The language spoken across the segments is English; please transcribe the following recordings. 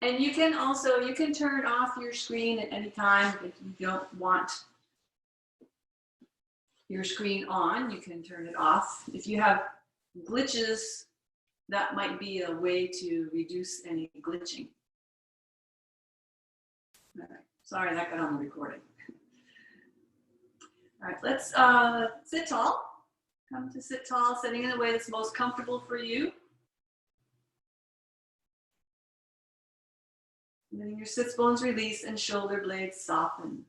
And you can also, you can turn off your screen at any time if you don't want your screen on, you can turn it off. If you have glitches, that might be a way to reduce any glitching. All right. Sorry, that got on the recording. All right, let's sit tall. Come to sit tall, sitting in a way that's most comfortable for you. Letting your sits bones release and shoulder blades soften.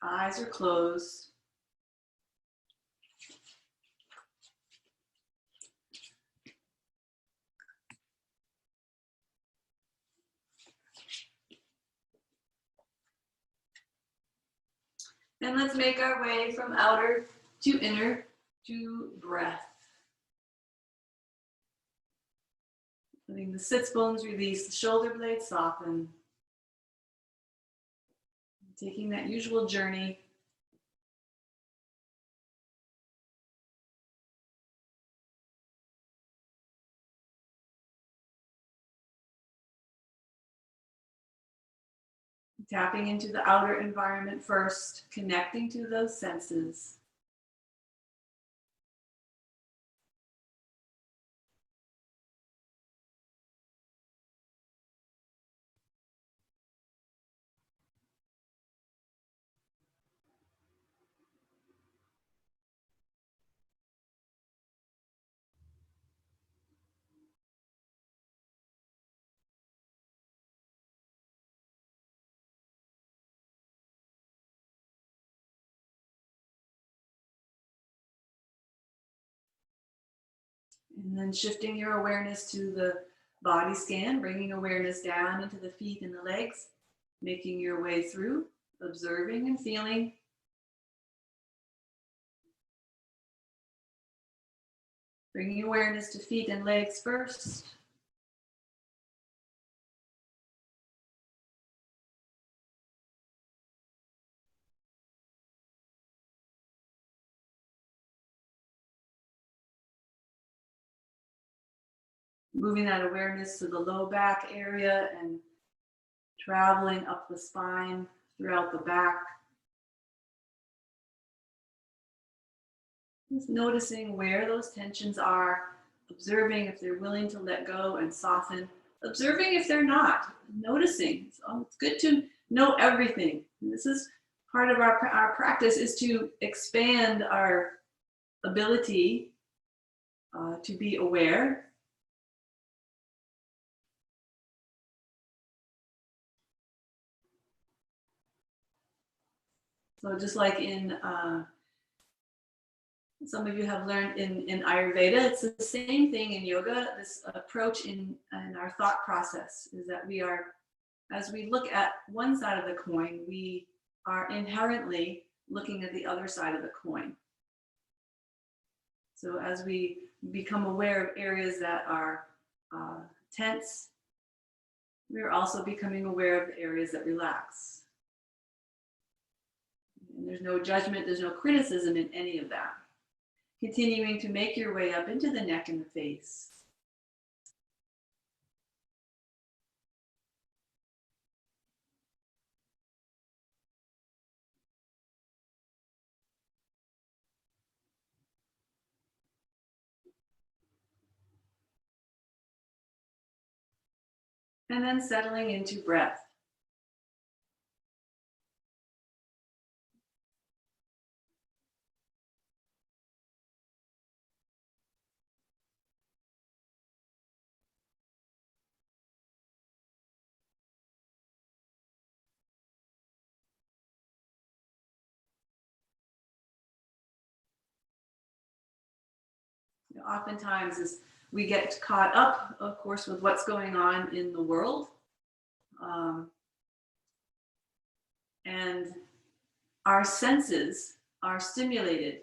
Eyes are closed. And let's make our way from outer to inner to breath. Letting the sits bones release, the shoulder blades soften. Taking that usual journey. Tapping into the outer environment first, connecting to those senses. And then shifting your awareness to the body scan, bringing awareness down into the feet and the legs, making your way through, observing and feeling. Bringing awareness to feet and legs first. Moving that awareness to the low back area and traveling up the spine throughout the back. Just noticing where those tensions are, observing if they're willing to let go and soften, observing if they're not, noticing. So it's good to know everything. And this is part of our practice, is to expand our ability to be aware. So just like in, some of you have learned in Ayurveda, it's the same thing in yoga. This approach in our thought process is that we are, as we look at one side of the coin, we are inherently looking at the other side of the coin. So as we become aware of areas that are tense, we're also becoming aware of the areas that relax. And there's no judgment, there's no criticism in any of that. Continuing to make your way up into the neck and the face. And then settling into breath. Oftentimes as we get caught up, of course, with what's going on in the world. And our senses are stimulated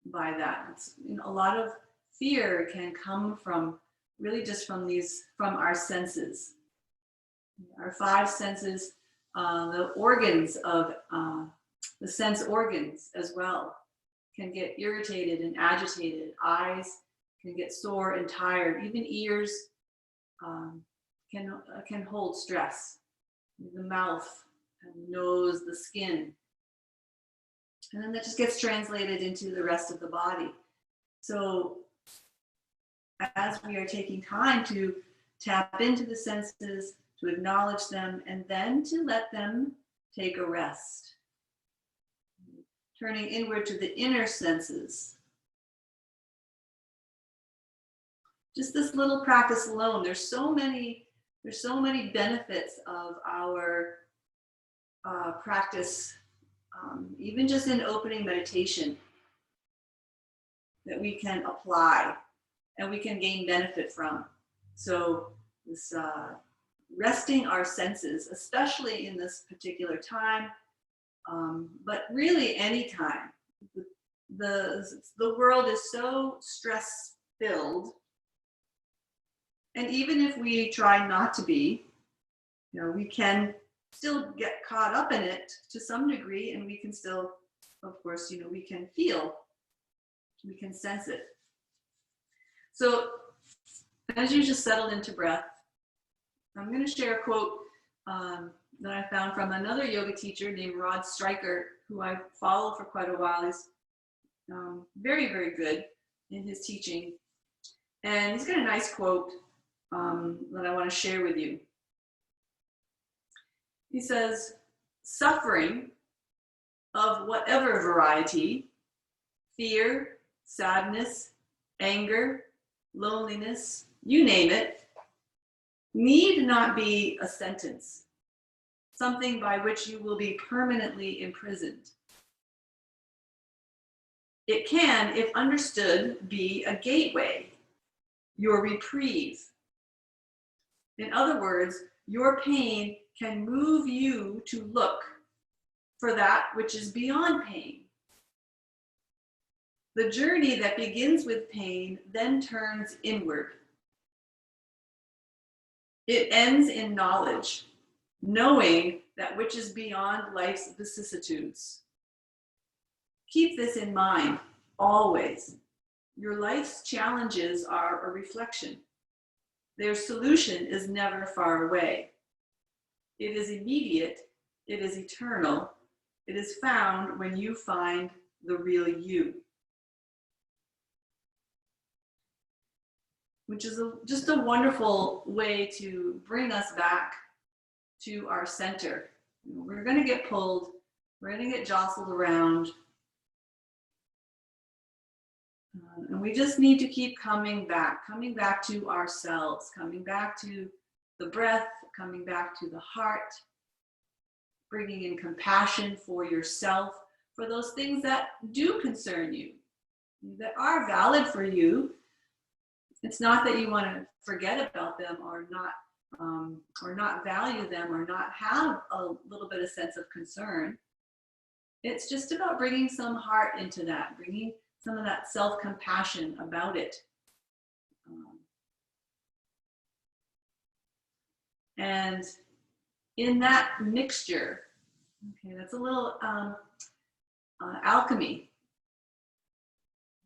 by that. It's, a lot of fear can come from really just from our senses. Our five senses, the organs of the sense organs as well can get irritated and agitated. Eyes can get sore and tired. Even ears can hold stress. The mouth, and nose, the skin. And then that just gets translated into the rest of the body. So as we are taking time to tap into the senses, to acknowledge them, and then to let them take a rest. Turning inward to the inner senses. Just this little practice alone, there's so many benefits of our practice, even just in opening meditation, that we can apply and we can gain benefit from. So this resting our senses, especially in this particular time, but really any time. The world is so stress-filled, and even if we try not to be, we can still get caught up in it to some degree, and we can still, of course, we can feel, we can sense it. So as you just settled into breath, I'm going to share a quote that I found from another yoga teacher named Rod Stryker, who I followed for quite a while. He's very, very good in his teaching. And he's got a nice quote that I want to share with you. He says, suffering of whatever variety, fear, sadness, anger, loneliness, you name it, need not be a sentence, something by which you will be permanently imprisoned. It can, if understood, be a gateway, your reprieve. In other words, your pain can move you to look for that which is beyond pain. The journey that begins with pain then turns inward. It ends in knowledge, knowing that which is beyond life's vicissitudes. Keep this in mind always. Your life's challenges are a reflection. Their solution is never far away. It is immediate, it is eternal, it is found when you find the real you. Which is just a wonderful way to bring us back to our center. We're going to get pulled, we're going to get jostled around, and we just need to keep coming back to ourselves, coming back to the breath, coming back to the heart, bringing in compassion for yourself, for those things that do concern you, that are valid for you. It's not that you want to forget about them or not value them or not have a little bit of sense of concern. It's just about bringing some heart into that, bringing some of that self-compassion about it. And in that mixture, okay, that's a little alchemy.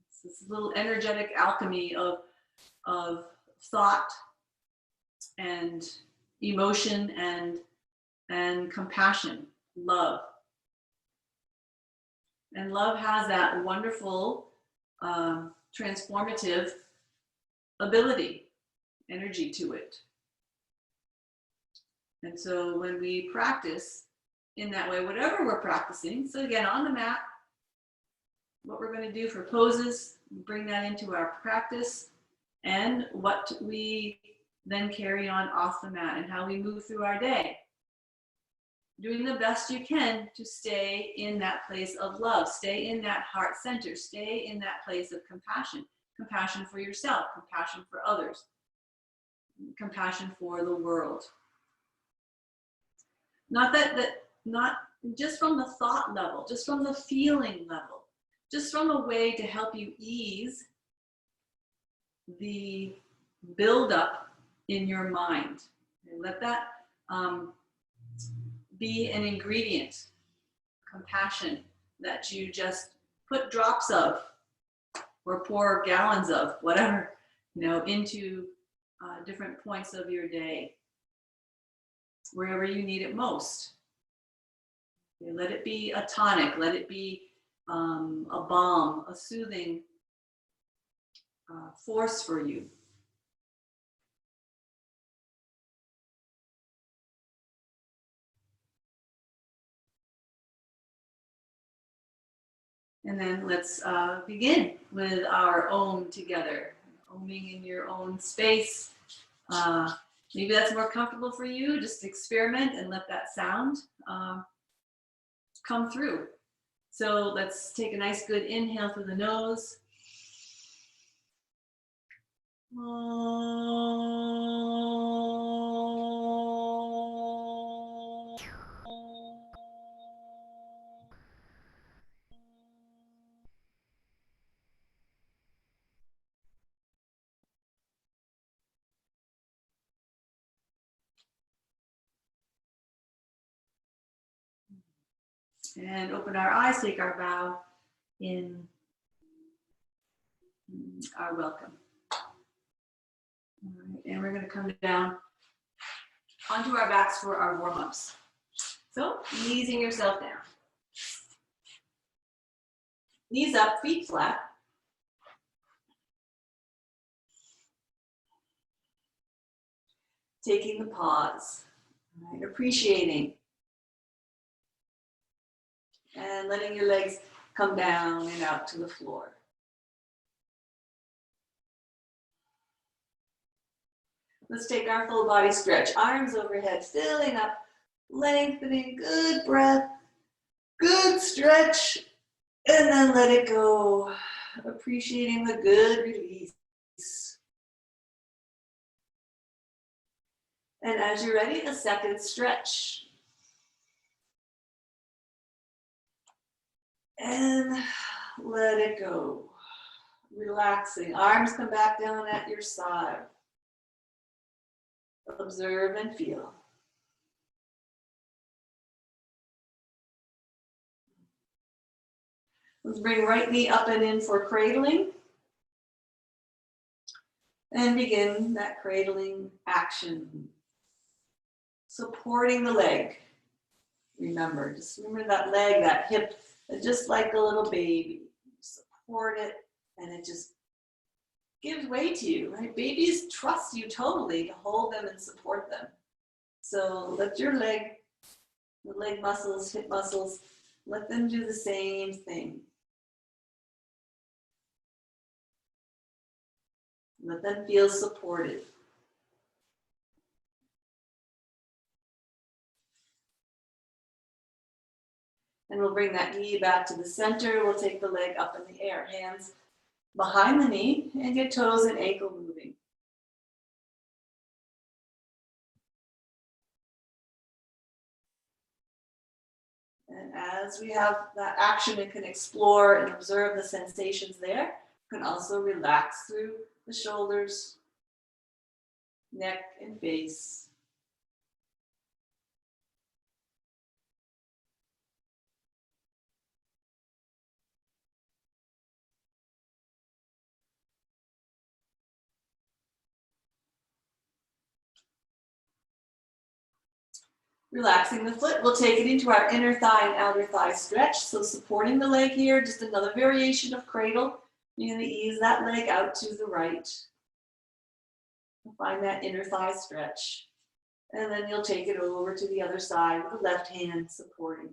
It's this little energetic alchemy of thought and emotion and compassion, love. And love has that wonderful transformative ability, energy to it. And so when we practice in that way, whatever we're practicing, so again, on the mat, what we're going to do for poses, bring that into our practice, and what we then carry on off the mat and how we move through our day. Doing the best you can to stay in that place of love, stay in that heart center, stay in that place of compassion, compassion for yourself, compassion for others, compassion for the world. Not just from the thought level, just from the feeling level, just from a way to help you ease the buildup in your mind. And let that be an ingredient, compassion, that you just put drops of or pour gallons of, whatever, into different points of your day, wherever you need it most. Okay, let it be a tonic, let it be a balm, a soothing force for you. And then let's begin with our Om together. Oming in your own space. Maybe that's more comfortable for you. Just experiment and let that sound come through. So let's take a nice good inhale through the nose. And open our eyes, take our bow in our welcome. All right, and we're going to come down onto our backs for our warm-ups. So, easing yourself down. Knees up, feet flat. Taking the pause, right, appreciating. And letting your legs come down and out to the floor. Let's take our full body stretch. Arms overhead, filling up, lengthening, good breath, good stretch, and then let it go. Appreciating the good release. And as you're ready, a second stretch. And let it go. Relaxing. Arms come back down at your side. Observe and feel. Let's bring right knee up and in for cradling. And begin that cradling action. Supporting the leg. Remember that leg, that hip, just like a little baby. Support it, and it just gives way to you, right? Babies trust you totally to hold them and support them. So let your leg, the leg muscles, hip muscles, let them do the same thing. Let them feel supported. And we'll bring that knee back to the center. We'll take the leg up in the air. Hands behind the knee and get toes and ankle moving. And as we have that action and can explore and observe the sensations there, you can also relax through the shoulders, neck, and face. Relaxing the foot, we'll take it into our inner thigh and outer thigh stretch. So supporting the leg here, just another variation of cradle. You're going to ease that leg out to the right. Find that inner thigh stretch. And then you'll take it over to the other side with the left hand supporting.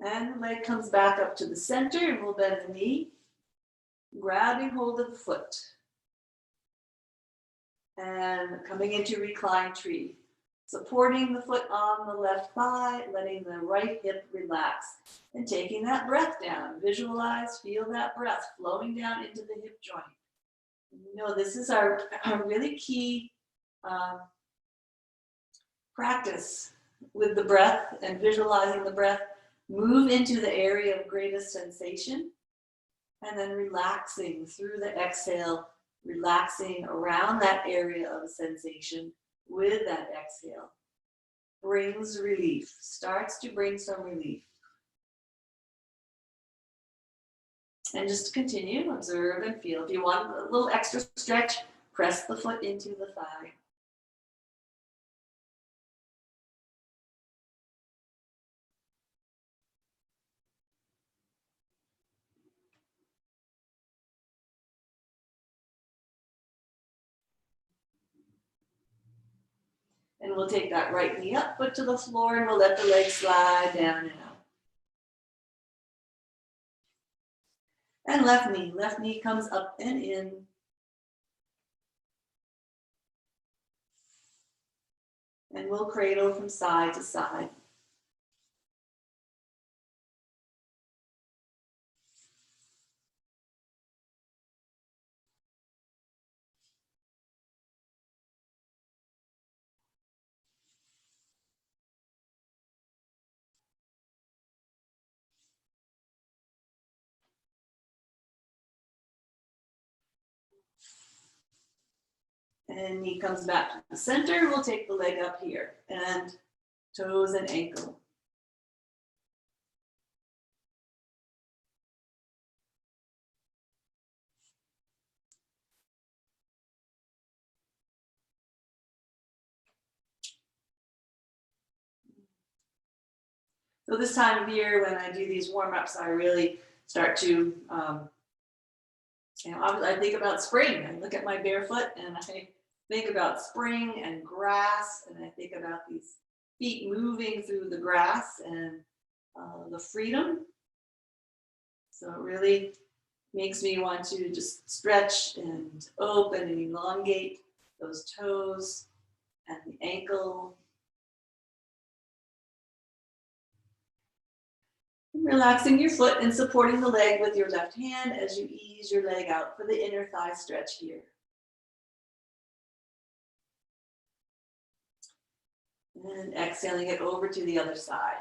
And the leg comes back up to the center, and we'll bend the knee, grabbing hold of the foot. And coming into reclined tree. Supporting the foot on the left thigh, letting the right hip relax. And taking that breath down. Visualize, feel that breath flowing down into the hip joint. You know, this is our really key practice with the breath and visualizing the breath. Move into the area of greatest sensation, and then relaxing through the exhale, relaxing around that area of sensation with that exhale. Brings relief, starts to bring some relief. And just continue, observe and feel. If you want a little extra stretch, press the foot into the thigh. And we'll take that right knee up, foot to the floor, and we'll let the leg slide down and out. And left knee comes up and in. And we'll cradle from side to side. And knee comes back to the center. We'll take the leg up here and toes and ankle. So this time of year, when I do these warm-ups, I really start to, I think about spring. I look at my barefoot and I think about spring and grass, and I think about these feet moving through the grass and the freedom. So it really makes me want to just stretch and open and elongate those toes and the ankle. Relaxing your foot and supporting the leg with your left hand as you ease your leg out for the inner thigh stretch here. And exhaling it over to the other side.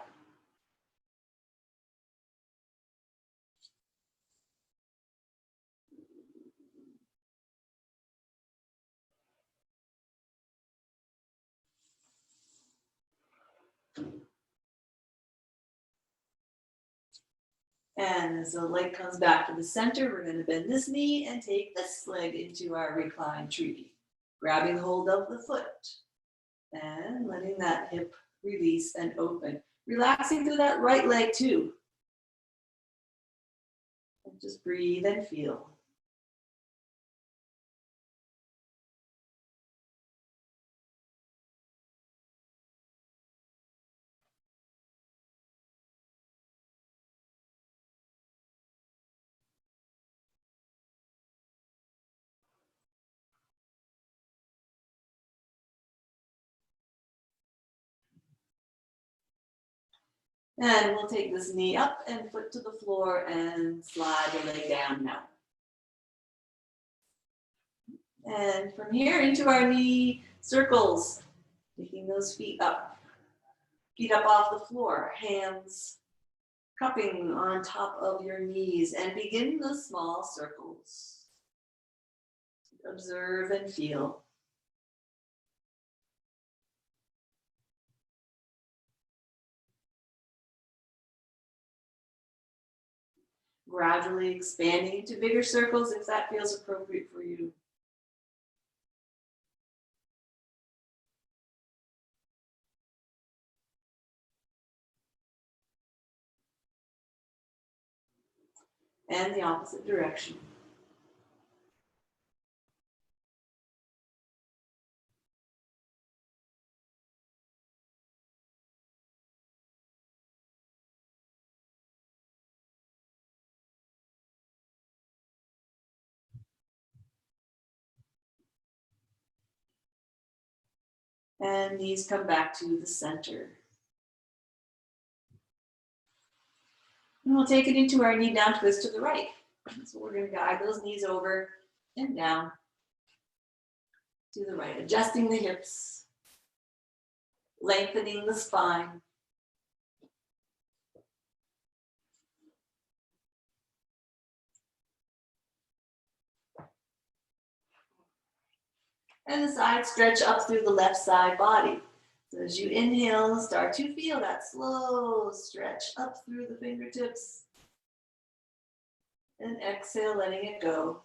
And as the leg comes back to the center, we're going to bend this knee and take this leg into our reclined tree, grabbing hold of the foot and letting that hip release and open. Relaxing through that right leg too. And just breathe and feel. And we'll take this knee up and foot to the floor and slide the leg down now. And from here into our knee circles, taking those feet up off the floor, hands cupping on top of your knees, and begin the small circles. Observe and feel. Gradually expanding into bigger circles if that feels appropriate for you. And the opposite direction. And knees come back to the center. And we'll take it into our knee down twist to the right. So we're going to guide those knees over and down to the right, adjusting the hips, lengthening the spine. And the side stretch up through the left side body. So as you inhale, start to feel that slow stretch up through the fingertips. And exhale, letting it go.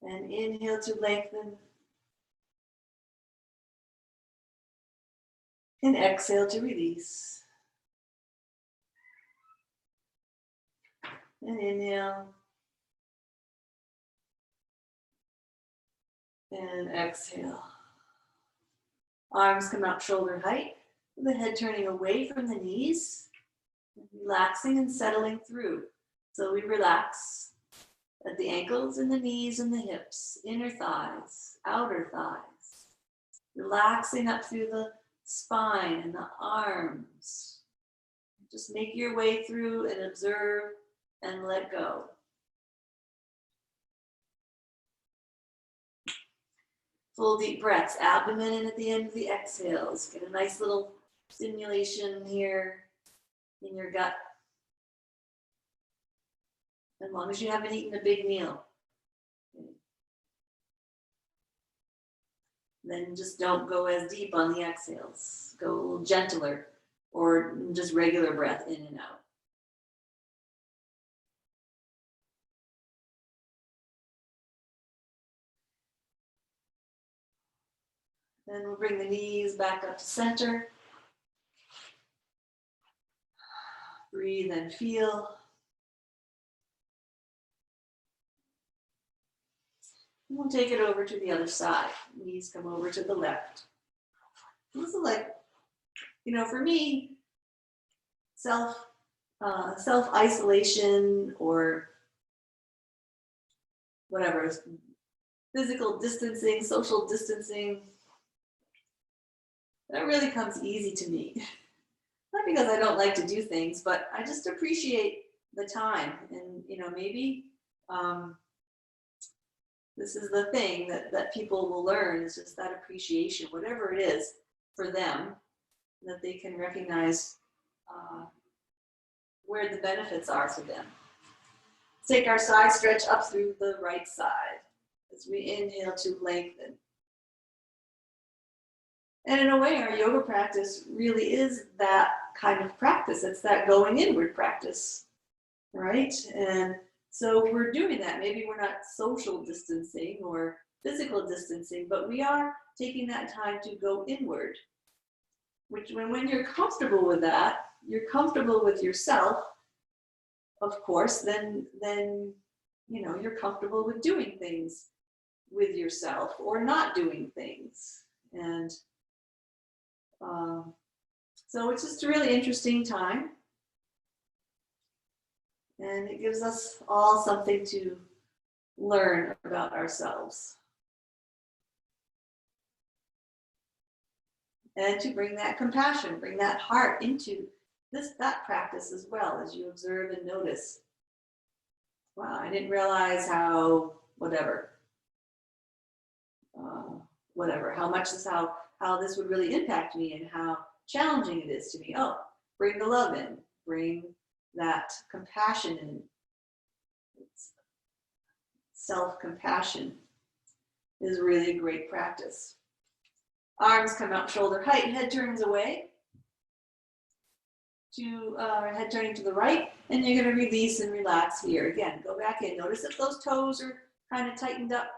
And inhale to lengthen. And exhale to release. And inhale. And exhale. Arms come out shoulder height, with the head turning away from the knees, relaxing and settling through. So we relax at the ankles and the knees and the hips, inner thighs, outer thighs, relaxing up through the spine and the arms. Just make your way through and observe and let go. Full deep breaths, abdomen in at the end of the exhales. Get a nice little stimulation here in your gut. As long as you haven't eaten a big meal. Then just don't go as deep on the exhales. Go a little gentler, or just regular breath in and out. Then we'll bring the knees back up to center. Breathe and feel. And we'll take it over to the other side. Knees come over to the left. This is like, you know, for me, self-isolation or whatever, physical distancing, social distancing, that really comes easy to me. Not because I don't like to do things, but I just appreciate the time. And, you know, maybe this is the thing that people will learn, is just that appreciation, whatever it is for them, that they can recognize where the benefits are for them. Take our side stretch up through the right side as we inhale to lengthen. And in a way, our yoga practice really is that kind of practice. It's that going inward practice, right? And so we're doing that. Maybe we're not social distancing or physical distancing, but we are taking that time to go inward. Which, when you're comfortable with that, you're comfortable with yourself, of course, then you know, you're comfortable with doing things with yourself or not doing things. And so it's just a really interesting time. And it gives us all something to learn about ourselves. And to bring that compassion, bring that heart into that practice as well, as you observe and notice. Wow, I didn't realize how, how much this, how this would really impact me and how challenging it is to me. Oh, bring the love in, bring that compassion in. Self-compassion is really a great practice. Arms come out shoulder height, head turns away to head turning to the right, and you're going to release and relax here. Again, go back in. Notice if those toes are kind of tightened up.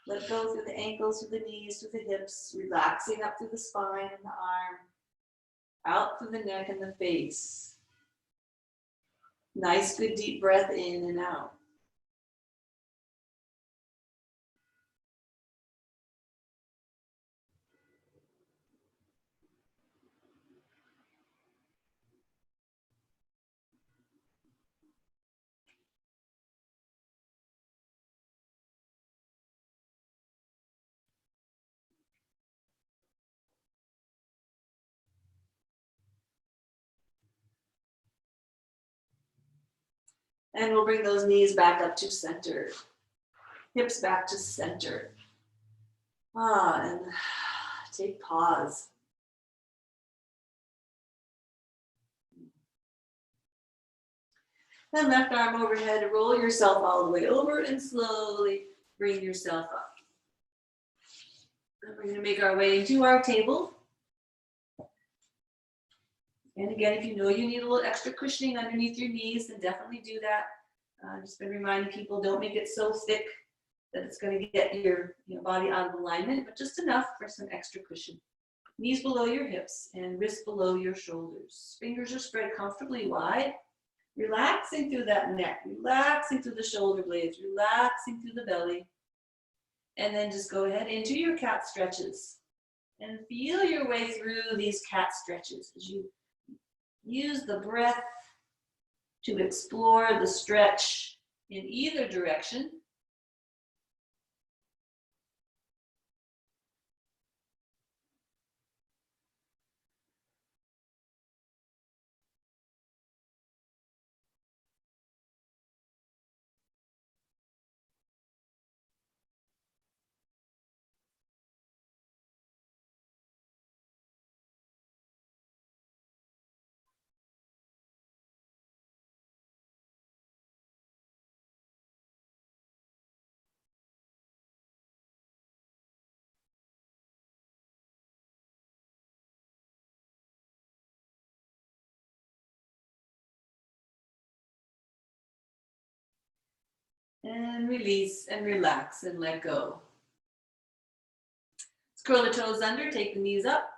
Let go through the ankles, through the knees, through the hips, relaxing up through the spine and the arm, out through the neck and the face. Nice, good deep breath in and out. And we'll bring those knees back up to center. Hips back to center. And take pause. And left arm overhead, roll yourself all the way over and slowly bring yourself up. And we're going to make our way into our table. And again, if you know you need a little extra cushioning underneath your knees, then definitely do that. Just been reminding people, don't make it so thick that it's going to get your body out of alignment, but just enough for some extra cushion. Knees below your hips and wrists below your shoulders. Fingers are spread comfortably wide, relaxing through that neck, relaxing through the shoulder blades, relaxing through the belly. And then just go ahead into your cat stretches and feel your way through these cat stretches as you use the breath to explore the stretch in either direction. And release and relax and let go. Let's curl the toes under, take the knees up,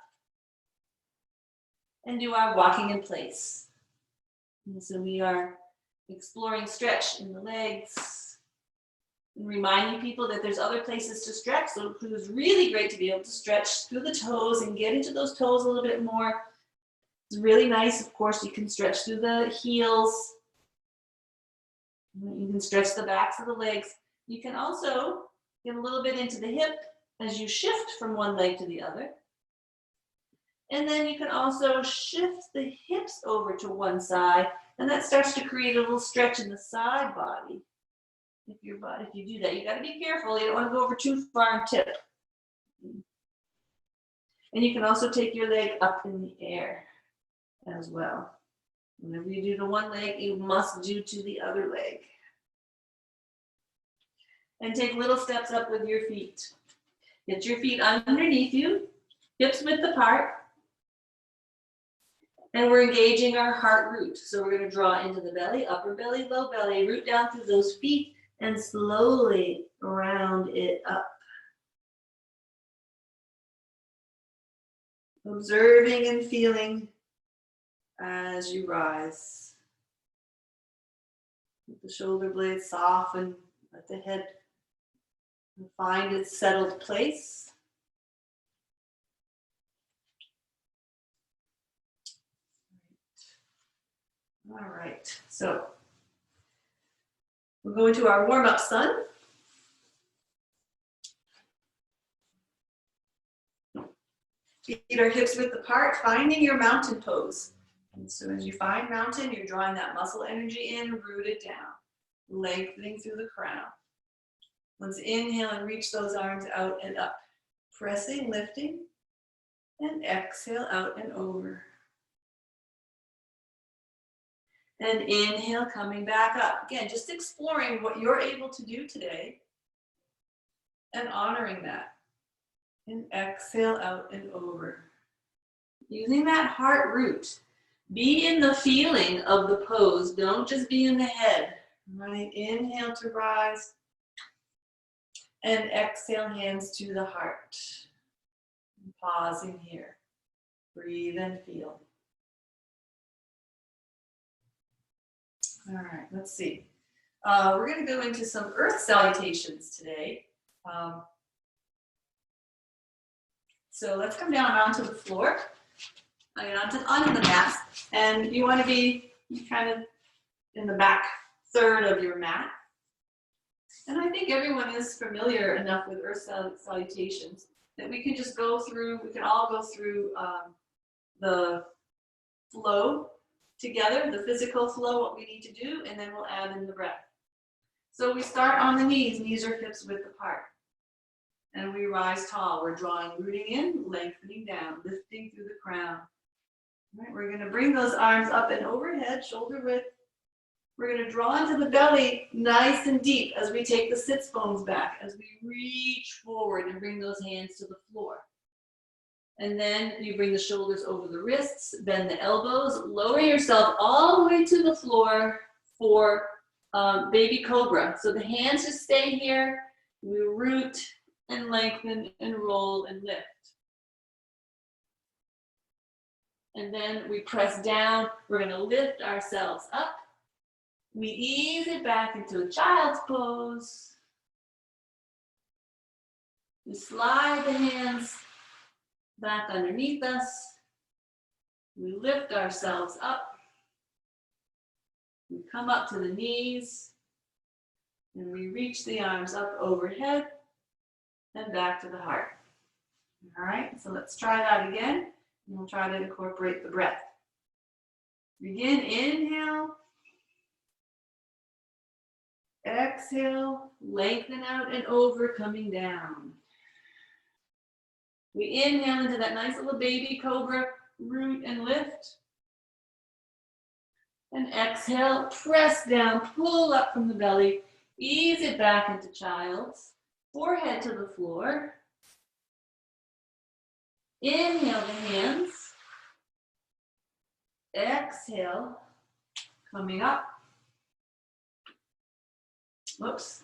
and do our walking in place. And so we are exploring stretch in the legs and reminding people that there's other places to stretch. So it was really great to be able to stretch through the toes and get into those toes a little bit more. It's really nice. Of course, you can stretch through the heels. You can stretch the backs of the legs. You can also get a little bit into the hip as you shift from one leg to the other. And then you can also shift the hips over to one side, and that starts to create a little stretch in the side body. If you do that, you got to be careful. You don't want to go over too far and tip. And you can also take your leg up in the air as well. Whenever you do to one leg, you must do to the other leg. And take little steps up with your feet. Get your feet underneath you, hips width apart. And we're engaging our heart root. So we're going to draw into the belly, upper belly, low belly, root down through those feet, and slowly round it up. Observing and feeling as you rise. Let the shoulder blades soften, let the head find its settled place. All right, so we're going to our warm-up sun. Feet are hips width apart, finding your mountain pose. And so as you find mountain, you're drawing that muscle energy in, root it down, lengthening through the crown. Let's inhale and reach those arms out and up, pressing, lifting, and exhale out and over. And inhale, coming back up. Again, just exploring what you're able to do today and honoring that. And exhale out and over. Using that heart root. Be in the feeling of the pose. Don't just be in the head. Right? Inhale to rise. And exhale, hands to the heart. And pausing here. Breathe and feel. All right, let's see. We're going to go into some earth salutations today. So let's come down onto the floor, onto the mat, and you want to be kind of in the back third of your mat. And I think everyone is familiar enough with earth salutations that we can just go through, we can all go through the flow together, the physical flow, what we need to do, and then we'll add in the breath. So we start on the knees. Knees are hips width apart. And we rise tall. We're drawing, rooting in, lengthening down, lifting through the crown. All right, we're going to bring those arms up and overhead, shoulder width, We're going to draw into the belly nice and deep as we take the sits bones back, as we reach forward and bring those hands to the floor. And then you bring the shoulders over the wrists, bend the elbows, lower yourself all the way to the floor for baby cobra. So the hands just stay here. We root and lengthen and roll and lift. And then we press down. We're going to lift ourselves up. We ease it back into a child's pose. We slide the hands back underneath us. We lift ourselves up. We come up to the knees. And we reach the arms up overhead and back to the heart. All right, so let's try that again. And we'll try to incorporate the breath. Begin, inhale. Exhale, lengthen out and over, coming down. We inhale into that nice little baby cobra, root and lift. And exhale, press down, pull up from the belly, ease it back into child's, forehead to the floor. Inhale the hands. Exhale, coming up. Whoops,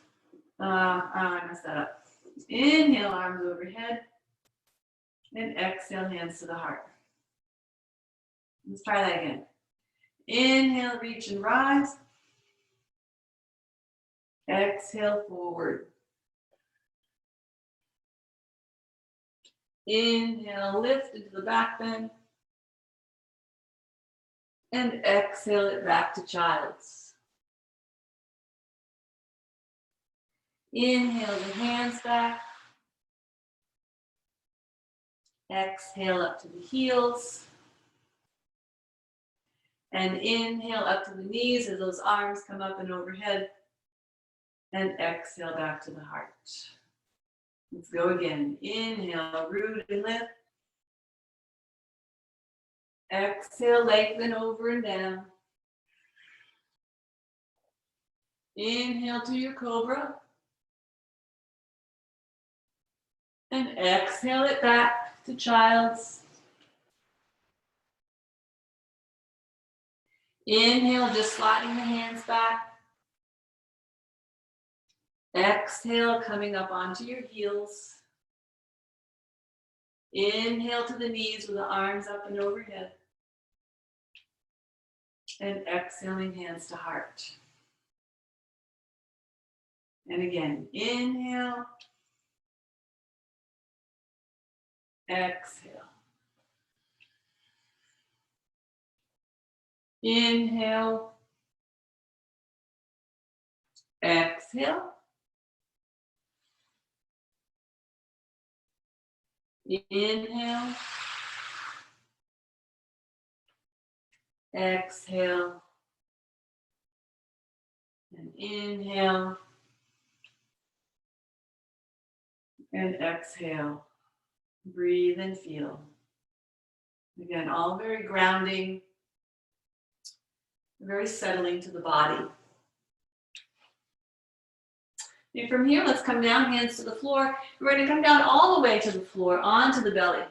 I messed that up. Inhale, arms overhead. And exhale, hands to the heart. Let's try that again. Inhale, reach and rise. Exhale, forward. Inhale, lift into the back bend. And exhale it back to child's. Inhale the hands back. Exhale up to the heels. And inhale up to the knees as those arms come up and overhead. And exhale back to the heart. Let's go again. Inhale, root and lift. Exhale, lengthen over and down. Inhale to your cobra. And exhale it back to child's. Inhale, just sliding the hands back. Exhale, coming up onto your heels. Inhale to the knees with the arms up and overhead. And exhaling, hands to heart. And again, inhale. Exhale. Inhale. Exhale. Inhale. Exhale. And inhale. And exhale. Breathe and feel. Again, all very grounding, very settling to the body. And from here, let's come down, hands to the floor. We're going to come down all the way to the floor, onto the belly.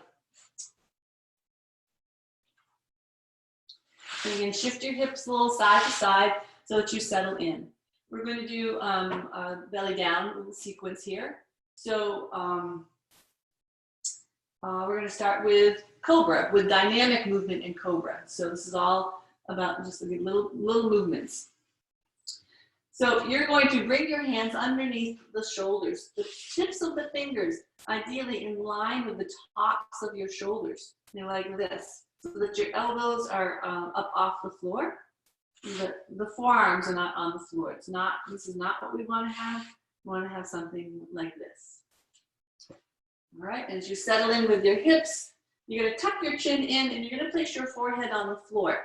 And again, shift your hips a little side to side so that you settle in. We're going to do a belly down little sequence here. So we're going to start with Cobra, with dynamic movement in Cobra. So this is all about just little movements. So you're going to bring your hands underneath the shoulders, the tips of the fingers, ideally in line with the tops of your shoulders, like this, so that your elbows are up off the floor. The forearms are not on the floor. This is not what we want to have. We want to have something like this. All right, as you settle in with your hips, you're going to tuck your chin in and you're going to place your forehead on the floor.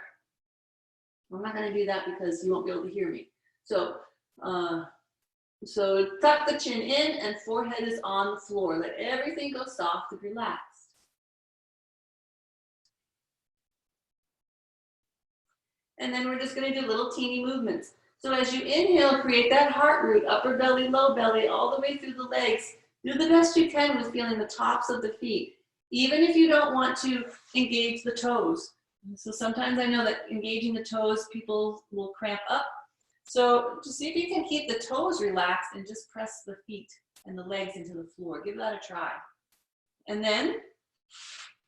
I'm not going to do that because you won't be able to hear me. So tuck the chin in and forehead is on the floor. Let everything go soft and relaxed. And then we're just going to do little teeny movements. So as you inhale, create that heart root, upper belly, low belly, all the way through the legs. Do the best you can with feeling the tops of the feet, even if you don't want to engage the toes. So sometimes I know that engaging the toes, people will cramp up. So just see if you can keep the toes relaxed and just press the feet and the legs into the floor. Give that a try. And then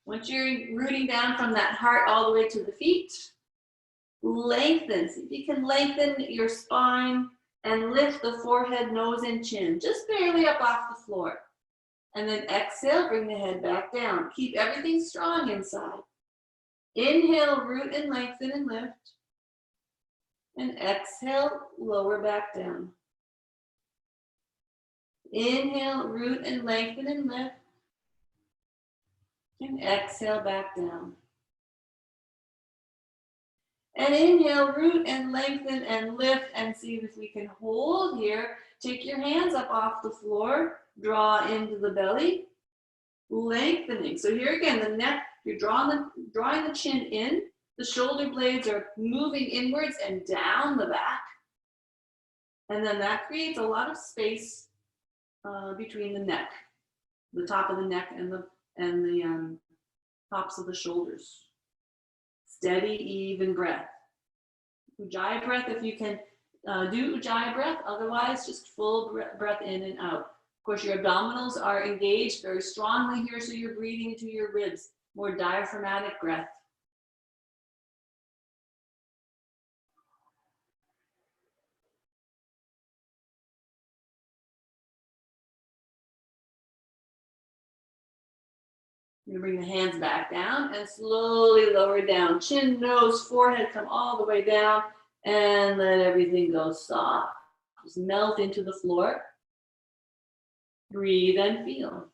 once you're rooting down from that heart all the way to the feet, lengthen. See if you can lengthen your spine and lift the forehead, nose, and chin, just barely up off the floor. And then exhale, bring the head back down. Keep everything strong inside. Inhale, root and lengthen and lift. And exhale, lower back down. Inhale, root and lengthen and lift. And exhale, back down. And inhale, root and lengthen and lift, and see if we can hold here. Take your hands up off the floor, draw into the belly, lengthening. So here again, the neck, you're drawing the chin in, the shoulder blades are moving inwards and down the back. And then that creates a lot of space between the neck, the top of the neck and the tops of the shoulders. Steady, even breath. Ujjayi breath, if you can do Ujjayi breath, otherwise just full breath in and out. Of course, your abdominals are engaged very strongly here, so you're breathing into your ribs, more diaphragmatic breath. You bring the hands back down and slowly lower down. Chin, nose, forehead come all the way down and let everything go soft. Just melt into the floor. Breathe and feel.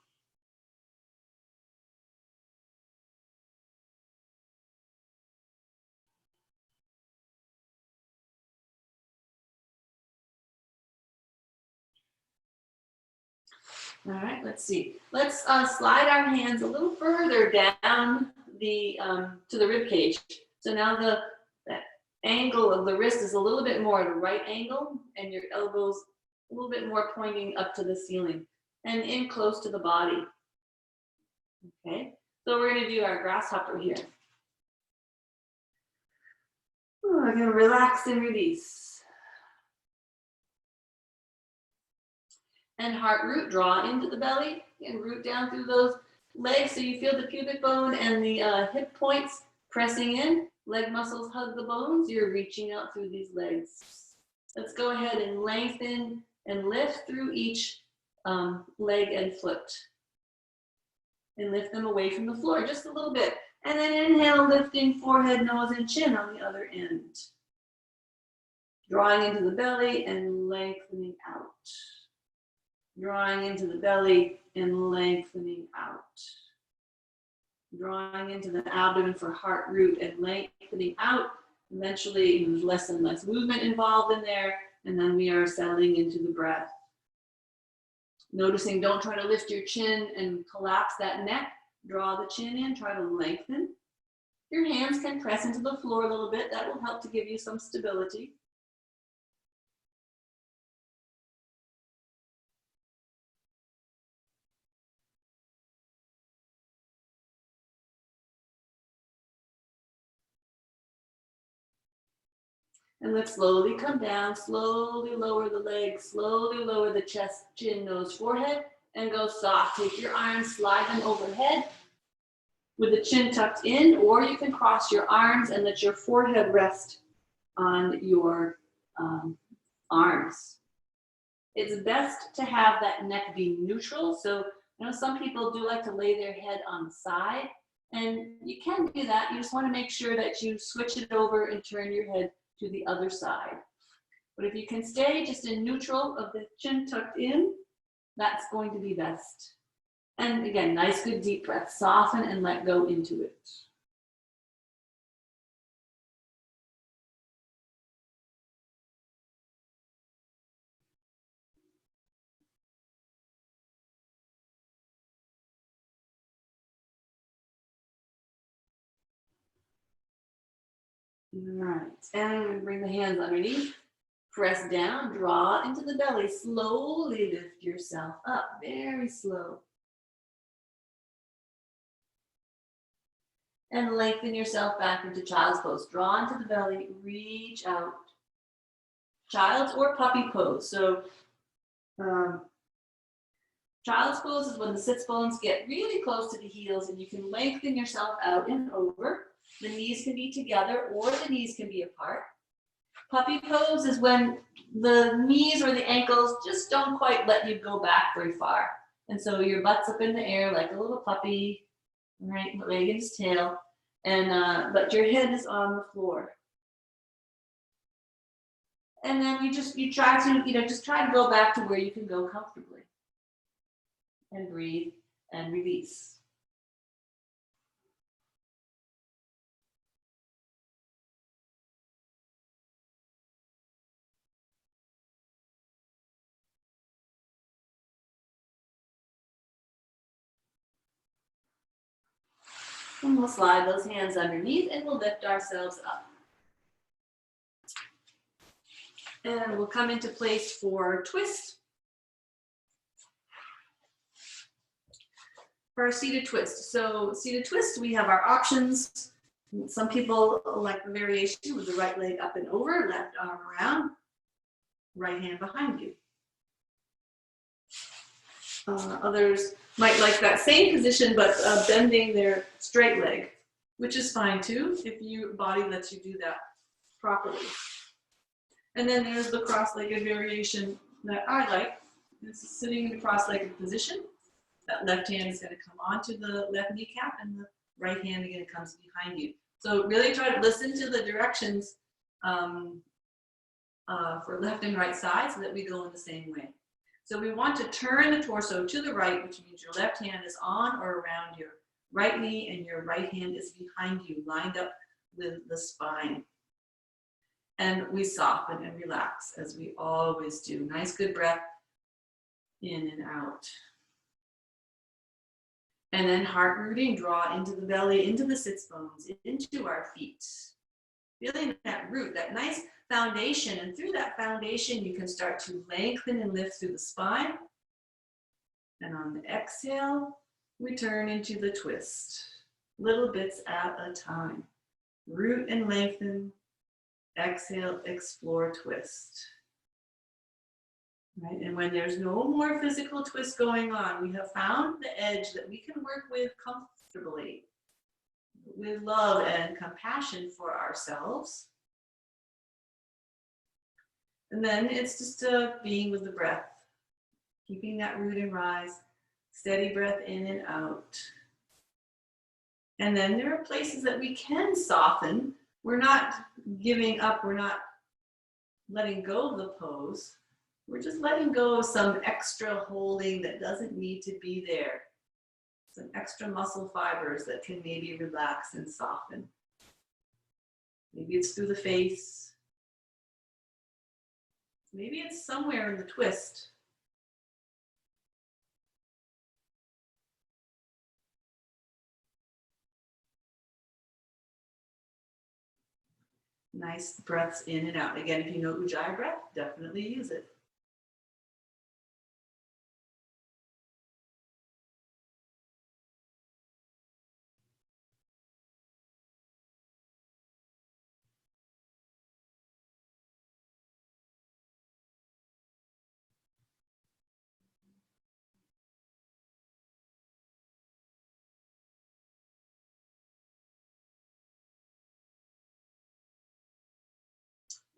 All right, let's see. Let's slide our hands a little further down to the rib cage. So now the angle of the wrist is a little bit more at a right angle, and your elbows a little bit more pointing up to the ceiling and in close to the body. Okay, so we're going to do our grasshopper here. We're going to relax and release. And heart root, draw into the belly and root down through those legs so you feel the pubic bone and the hip points pressing in. Leg muscles hug the bones. You're reaching out through these legs. Let's go ahead and lengthen and lift through each leg and foot. And lift them away from the floor just a little bit. And then inhale, lifting forehead, nose, and chin on the other end. Drawing into the belly and lengthening out. Drawing into the belly and lengthening out. Drawing into the abdomen for heart root and lengthening out. Eventually, there's less and less movement involved in there, and then we are settling into the breath. Noticing, don't try to lift your chin and collapse that neck. Draw the chin in, try to lengthen. Your hands can press into the floor a little bit. That will help to give you some stability. And let's slowly come down, slowly lower the legs, slowly lower the chest, chin, nose, forehead, and go soft. Take your arms, slide them overhead with the chin tucked in, or you can cross your arms and let your forehead rest on your arms. It's best to have that neck be neutral. So, some people do like to lay their head on the side, and you can do that. You just want to make sure that you switch it over and turn your head to the other side. But if you can stay just in neutral of the chin tucked in, that's going to be best. And again, nice, good deep breath. Soften and let go into it. All right, and bring the hands underneath. Press down, draw into the belly. Slowly lift yourself up, very slow. And lengthen yourself back into child's pose. Draw into the belly, reach out. Child's or puppy pose. So child's pose is when the sits bones get really close to the heels and you can lengthen yourself out and over. The knees can be together or the knees can be apart. Puppy pose is when the knees or the ankles just don't quite let you go back very far. And so your butt's up in the air like a little puppy, right, wagging his tail, and but your head is on the floor. And then you try to, just try to go back to where you can go comfortably. And breathe and release. And we'll slide those hands underneath and we'll lift ourselves up. And we'll come into place for twist. For our seated twist. So seated twist, we have our options. Some people like the variation with the right leg up and over, left arm around, right hand behind you. Others might like that same position, but bending their straight leg, which is fine too, if your body lets you do that properly. And then there's the cross-legged variation that I like. This is sitting in the cross-legged position. That left hand is going to come onto the left kneecap and the right hand again comes behind you. So really try to listen to the directions for left and right side so that we go in the same way. So we want to turn the torso to the right, which means your left hand is on or around your right knee and your right hand is behind you, lined up with the spine. And we soften and relax as we always do. Nice, good breath in and out. And then heart rooting, draw into the belly, into the sits bones, into our feet. Feeling that root, that nice foundation. And through that foundation, you can start to lengthen and lift through the spine. And on the exhale, we turn into the twist. Little bits at a time. Root and lengthen. Exhale, explore, twist. Right? And when there's no more physical twist going on, we have found the edge that we can work with comfortably, with love and compassion for ourselves. And then it's just being with the breath, keeping that root and rise, steady breath in and out. And then there are places that we can soften. We're not giving up, we're not letting go of the pose. We're just letting go of some extra holding that doesn't need to be there. Some extra muscle fibers that can maybe relax and soften. Maybe it's through the face. Maybe it's somewhere in the twist. Nice breaths in and out. Again, if you know Ujjayi breath, definitely use it.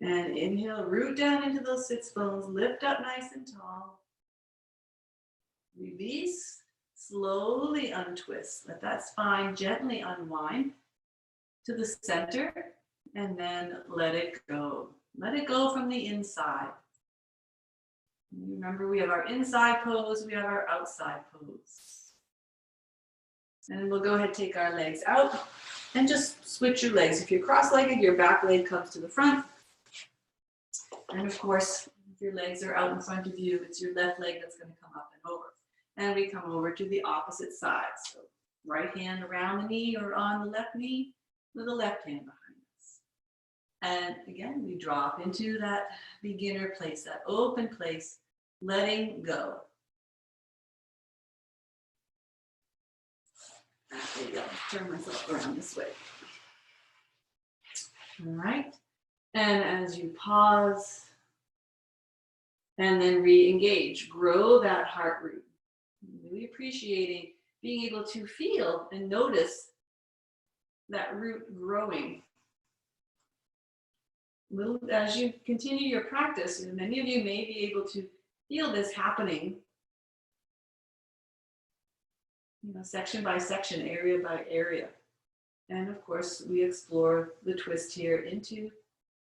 And inhale, root down into those sits bones, lift up nice and tall. Release, slowly untwist. Let that spine gently unwind to the center and then let it go. Let it go from the inside. Remember, we have our inside pose, we have our outside pose. And we'll go ahead and take our legs out and just switch your legs. If you're cross-legged, your back leg comes to the front. And of course, if your legs are out in front of you, it's your left leg that's going to come up and over. And we come over to the opposite side. So right hand around the knee or on the left knee with the left hand behind us. And again, we drop into that beginner place, that open place, letting go. Maybe I'll turn myself around this way. All right. And as you pause and then re-engage, grow that heart root. Really appreciating being able to feel and notice that root growing. Little as you continue your practice, many of you may be able to feel this happening, section by section, area by area. And of course, we explore the twist here into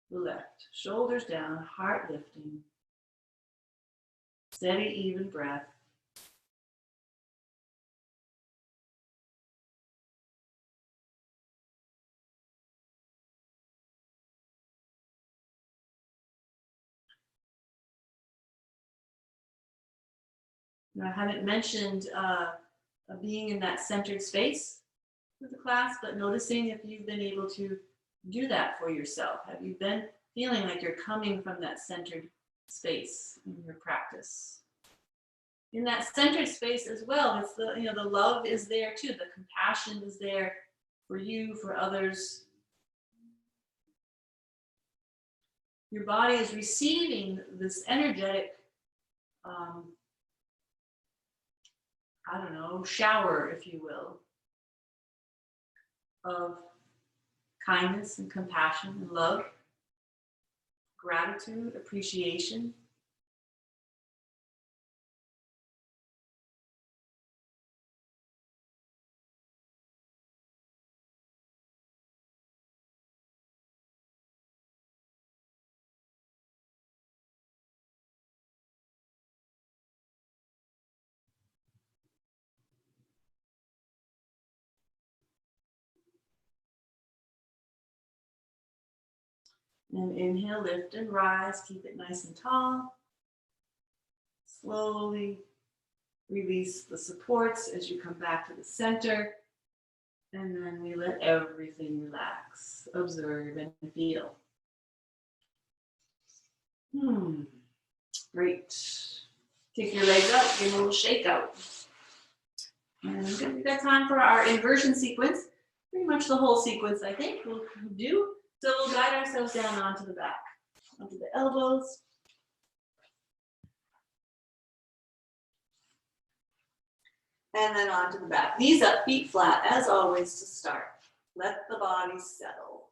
the left. Shoulders down, heart lifting. Steady, even breath. Now, I haven't mentioned being in that centered space for the class, but noticing if you've been able to do that for yourself. Have you been feeling like you're coming from that centered space in your practice? In that centered space as well, it's the love is there too. The compassion is there for you, for others. Your body is receiving this energetic, shower, if you will, of kindness and compassion and love, gratitude, appreciation. And inhale, lift and rise. Keep it nice and tall. Slowly release the supports as you come back to the center. And then we let everything relax. Observe and feel. Great. Take your legs up, give a little shake out. And we've got time for our inversion sequence. Pretty much the whole sequence, I think, we'll do. So we'll guide ourselves down onto the back, onto the elbows. And then onto the back. Knees up, feet flat, as always to start. Let the body settle.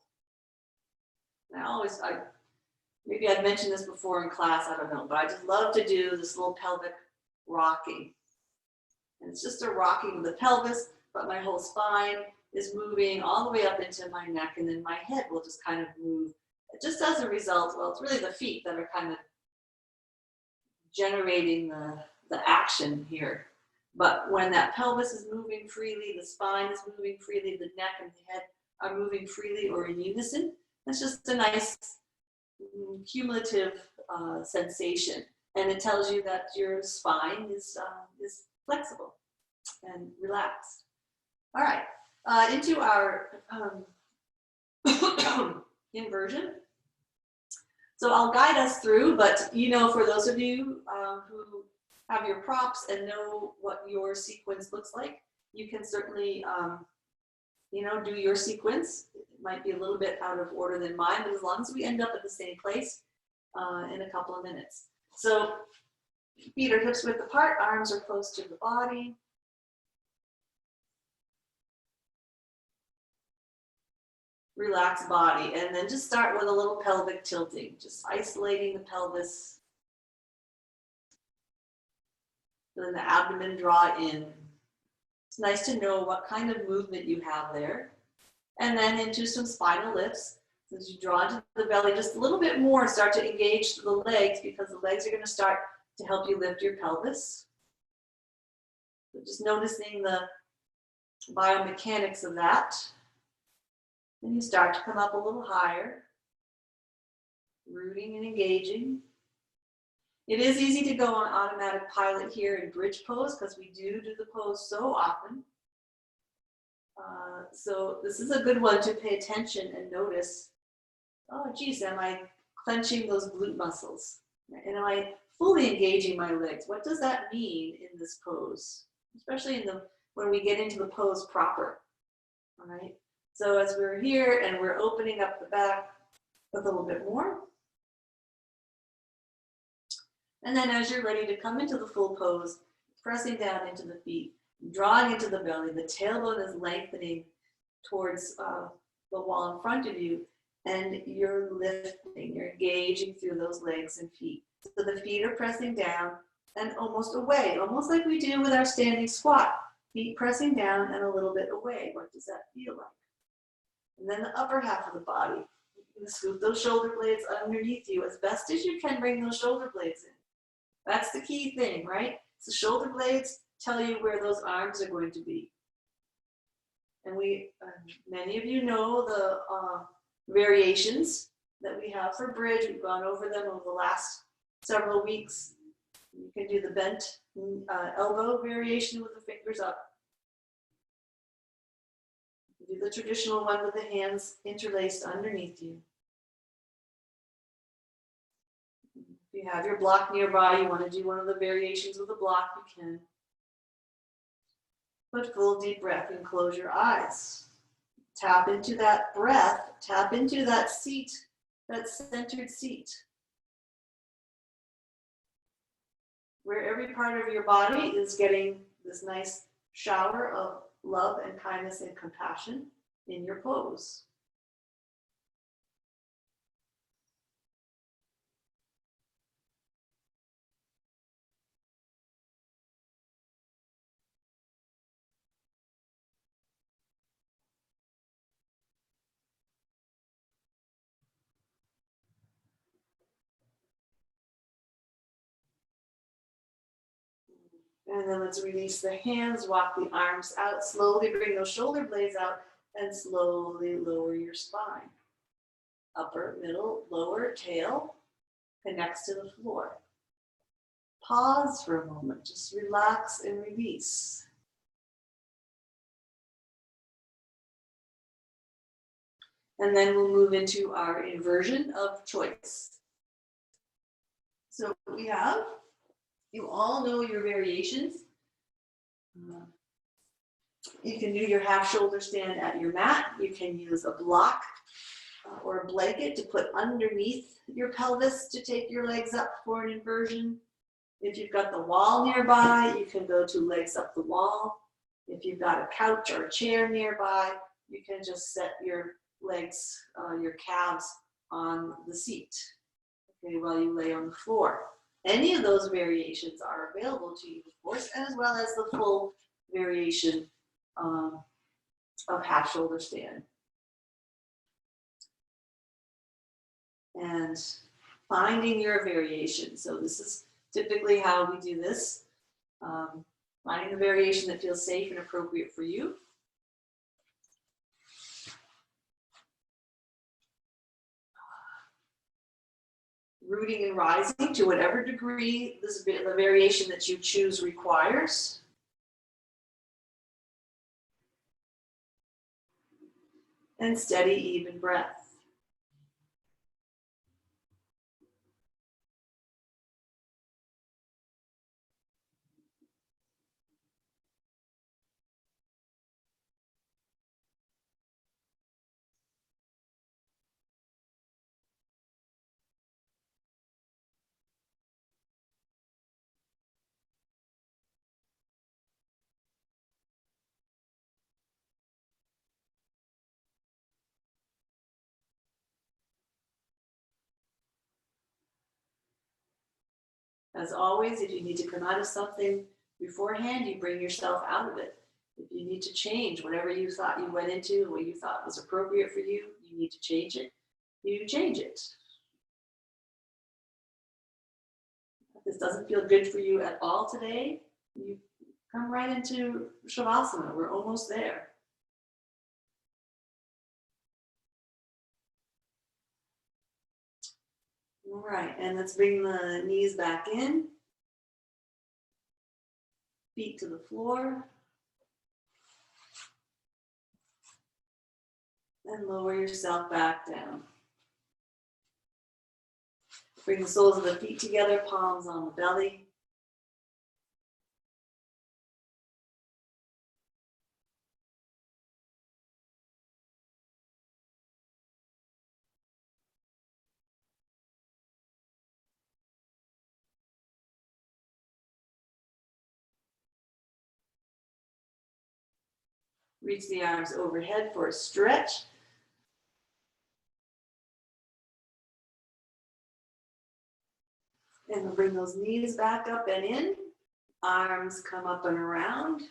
And maybe I'd mentioned this before in class, I don't know, but I just love to do this little pelvic rocking. And it's just a rocking of the pelvis, but my whole spine is moving all the way up into my neck, and then my head will just kind of move. Just as a result, well, it's really the feet that are kind of generating the action here. But when that pelvis is moving freely, the spine is moving freely, the neck and the head are moving freely or in unison, that's just a nice cumulative sensation. And it tells you that your spine is flexible and relaxed. All right. Into our inversion. So I'll guide us through, but for those of you who have your props and know what your sequence looks like, you can certainly, do your sequence. It might be a little bit out of order than mine, but as long as we end up at the same place in a couple of minutes. So feet are hips width apart, arms are close to the body. Relaxed body, and then just start with a little pelvic tilting, just isolating the pelvis. Then the abdomen draw in. It's nice to know what kind of movement you have there. And then into some spinal lifts. As you draw into the belly just a little bit more, start to engage the legs, because the legs are going to start to help you lift your pelvis. So just noticing the biomechanics of that. And you start to come up a little higher, rooting and engaging. It is easy to go on automatic pilot here in bridge pose, because we do the pose so often. So this is a good one to pay attention and notice oh geez, am I clenching those glute muscles? And am I fully engaging my legs? What does that mean in this pose? Especially when we get into the pose proper, all right? So as we're here and we're opening up the back a little bit more. And then as you're ready to come into the full pose, pressing down into the feet, drawing into the belly, the tailbone is lengthening towards the wall in front of you, and you're lifting, you're engaging through those legs and feet. So the feet are pressing down and almost away, almost like we do with our standing squat. Feet pressing down and a little bit away. What does that feel like? And then the upper half of the body. You can scoop those shoulder blades underneath you as best as you can, bring those shoulder blades in. That's the key thing, right? So shoulder blades tell you where those arms are going to be. And many of you know the variations that we have for bridge. We've gone over them over the last several weeks. You can do the bent elbow variation with the fingers up. You can do the traditional one with the hands interlaced underneath you. If you have your block nearby, you want to do one of the variations with a block, you can. But full deep breath and close your eyes. Tap into that breath, tap into that seat, that centered seat, where every part of your body is getting this nice shower of love and kindness and compassion in your pose. And then let's release the hands, walk the arms out, slowly bring those shoulder blades out, and slowly lower your spine. Upper, middle, lower, tail connects to the floor. Pause for a moment, just relax and release. And then we'll move into our inversion of choice. So we have, you all know your variations. You can do your half shoulder stand at your mat. You can use a block or a blanket to put underneath your pelvis to take your legs up for an inversion. If you've got the wall nearby, you can go to legs up the wall. If you've got a couch or a chair nearby, you can just set your legs, your calves on the seat, okay, while you lay on the floor. Any of those variations are available to you, of course, as well as the full variation of half shoulder stand. And finding your variation. So this is typically how we do this. Finding the variation that feels safe and appropriate for you. Rooting and rising to whatever degree the variation that you choose requires. And steady, even breath. As always, if you need to come out of something beforehand, you bring yourself out of it. If you need to change whatever you thought you went into and what you thought was appropriate for you, you need to change it, you change it. If this doesn't feel good for you at all today, you come right into Shavasana. We're almost there. All right, and let's bring the knees back in. Feet to the floor. And lower yourself back down. Bring the soles of the feet together, palms on the belly. Reach the arms overhead for a stretch. And we'll bring those knees back up and in. Arms come up and around.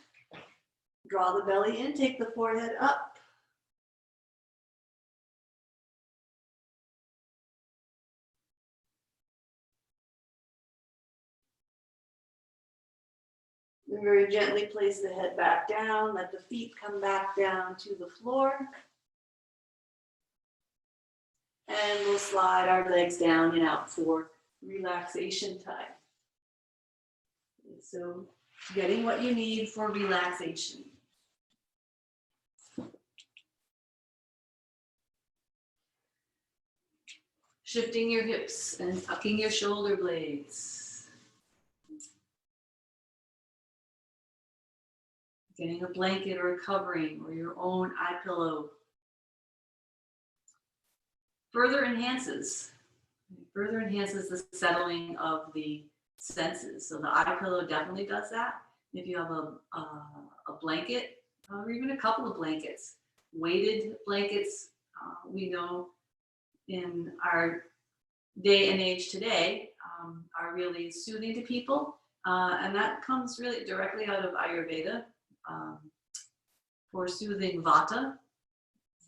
Draw the belly in, take the forehead up. And very gently place the head back down. Let the feet come back down to the floor. And we'll slide our legs down and out for relaxation time. So getting what you need for relaxation. Shifting your hips and tucking your shoulder blades. Getting a blanket or a covering or your own eye pillow. Further enhances the settling of the senses. So the eye pillow definitely does that. If you have a blanket or even a couple of blankets, weighted blankets, we know in our day and age today are really soothing to people. And that comes really directly out of Ayurveda for soothing vata.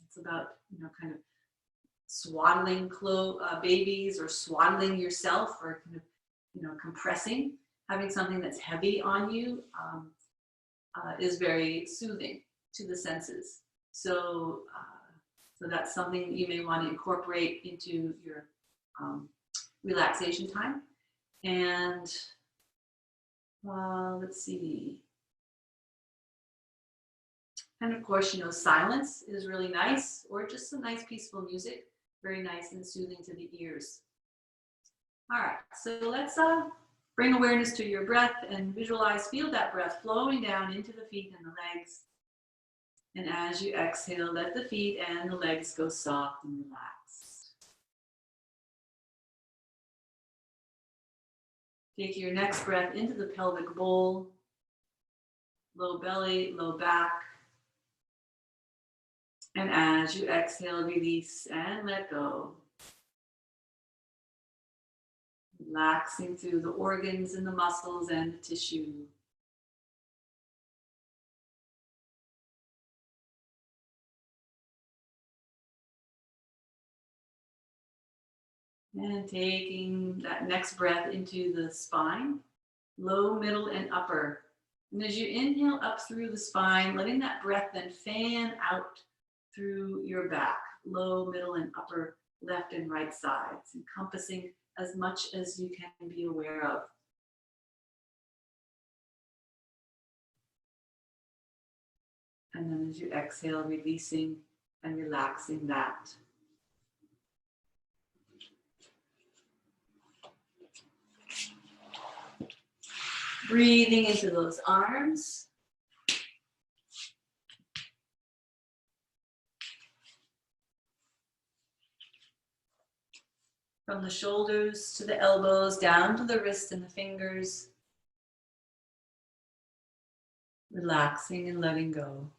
It's about, kind of swaddling babies or swaddling yourself or kind of, compressing. Having something that's heavy on you is very soothing to the senses. So that's something you may want to incorporate into your relaxation time. And let's see. And of course, silence is really nice, or just some nice peaceful music, very nice and soothing to the ears. All right, so let's bring awareness to your breath and visualize, feel that breath flowing down into the feet and the legs. And as you exhale, let the feet and the legs go soft and relaxed. Take your next breath into the pelvic bowl, low belly, low back. And as you exhale, release and let go. Relaxing through the organs and the muscles and the tissue. And taking that next breath into the spine, low, middle, and upper. And as you inhale up through the spine, letting that breath then fan out through your back, low, middle, and upper, left and right sides, encompassing as much as you can be aware of. And then as you exhale, releasing and relaxing that. Breathing into those arms. From the shoulders to the elbows, down to the wrists and the fingers. Relaxing and letting go.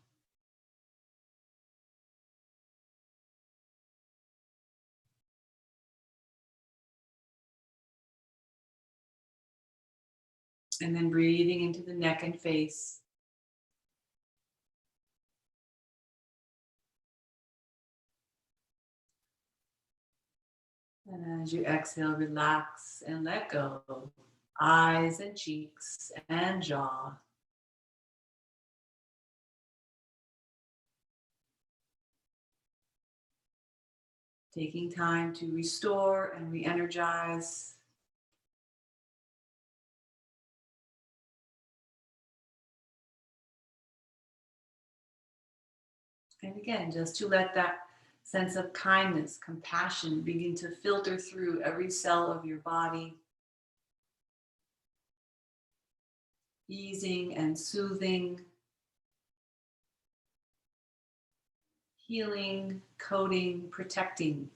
And then breathing into the neck and face. And as you exhale, relax and let go. Eyes and cheeks and jaw. Taking time to restore and re-energize. And again, just to let that sense of kindness, compassion begin to filter through every cell of your body, easing and soothing, healing, coating, protecting.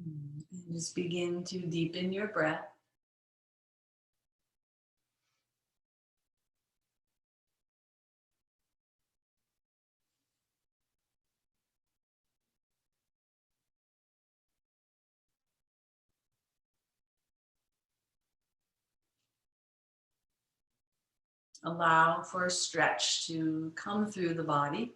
And just begin to deepen your breath. Allow for a stretch to come through the body.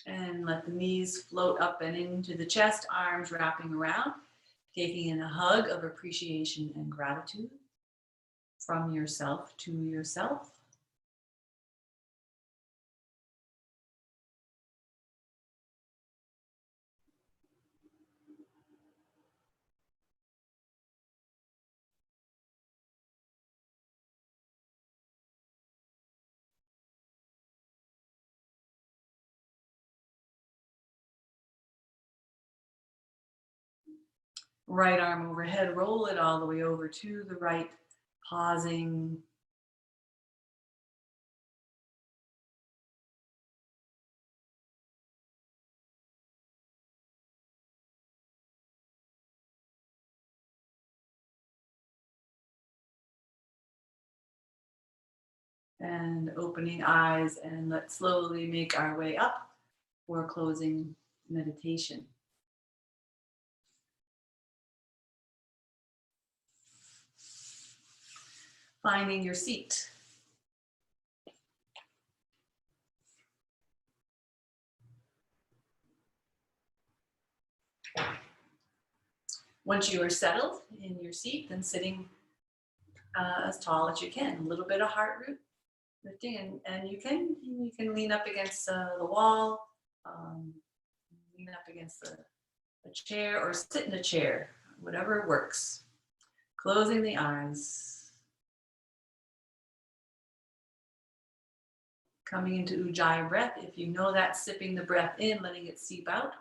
And let the knees float up and into the chest, arms wrapping around, taking in a hug of appreciation and gratitude from yourself to yourself. Right arm overhead, roll it all the way over to the right, pausing. And opening eyes, and let's slowly make our way up for closing meditation. Finding your seat. Once you are settled in your seat, then sitting as tall as you can. A little bit of heart root lifting, and you can lean up against the wall, lean up against a chair, or sit in a chair, whatever works. Closing the eyes. Coming into Ujjayi breath. If you know that, sipping the breath in, letting it seep out,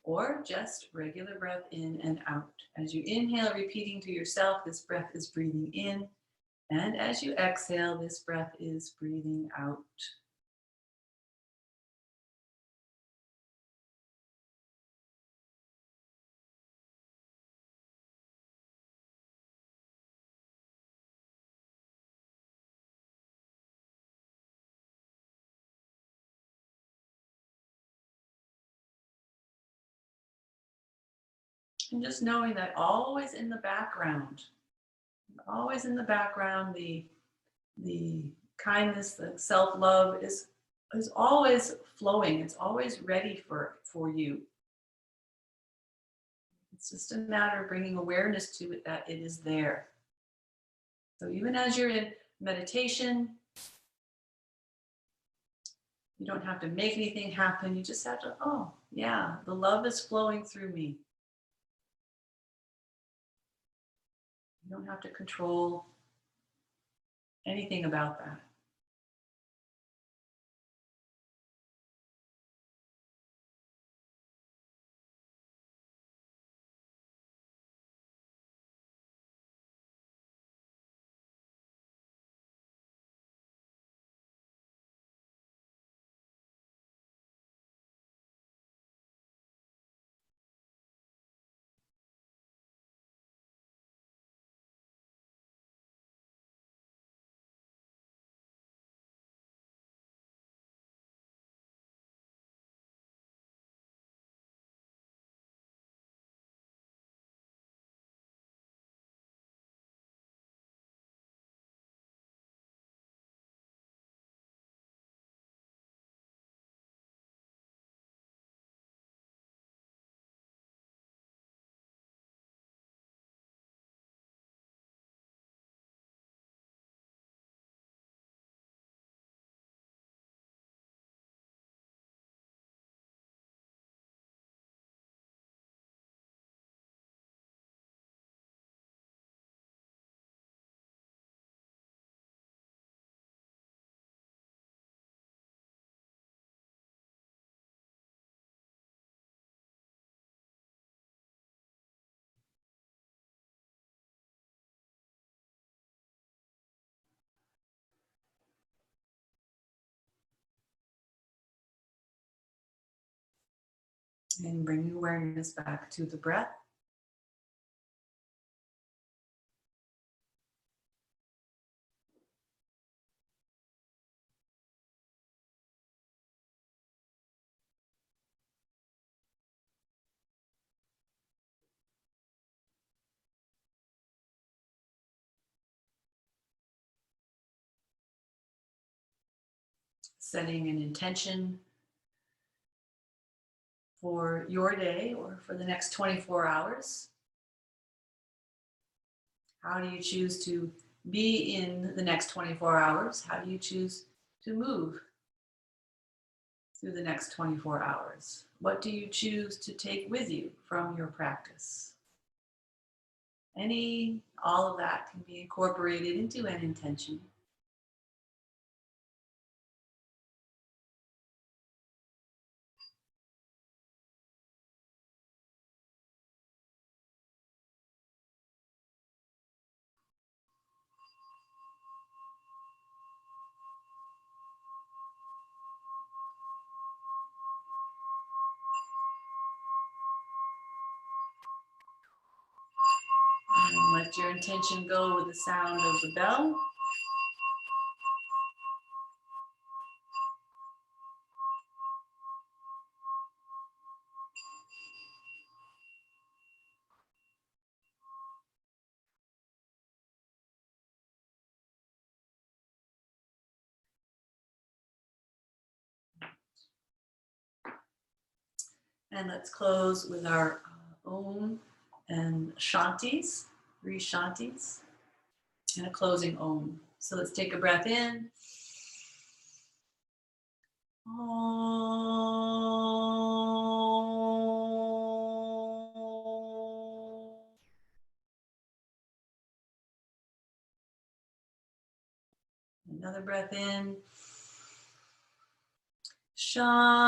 or just regular breath in and out. As you inhale, repeating to yourself, this breath is breathing in, And as you exhale, this breath is breathing out. And just knowing that always in the background, the kindness, the self-love is always flowing. It's always ready for you. It's just a matter of bringing awareness to it that it is there. So even as you're in meditation, you don't have to make anything happen. You just have to, oh, yeah, the love is flowing through me. You don't have to control anything about that. And bring awareness back to the breath. Setting an intention for your day or for the next 24 hours. How do you choose to be in the next 24 hours? How do you choose to move through the next 24 hours? What do you choose to take with you from your practice? All of that can be incorporated into an intention. And let your intention go with the sound of the bell. And let's close with our Om and Shantis, 3 Shantis, and a closing Om. So let's take a breath in. Another breath in. Shanti.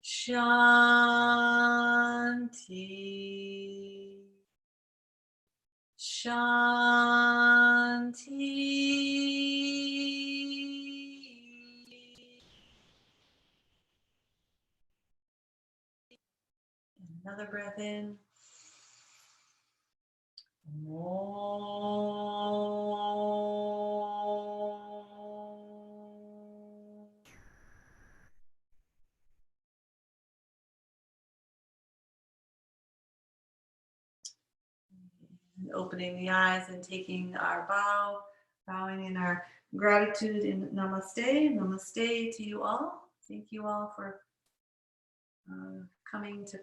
Shanti. Shanti. Another breath in. And opening the eyes and taking our bow, bowing in our gratitude in namaste. Namaste to you all. Thank you all for coming to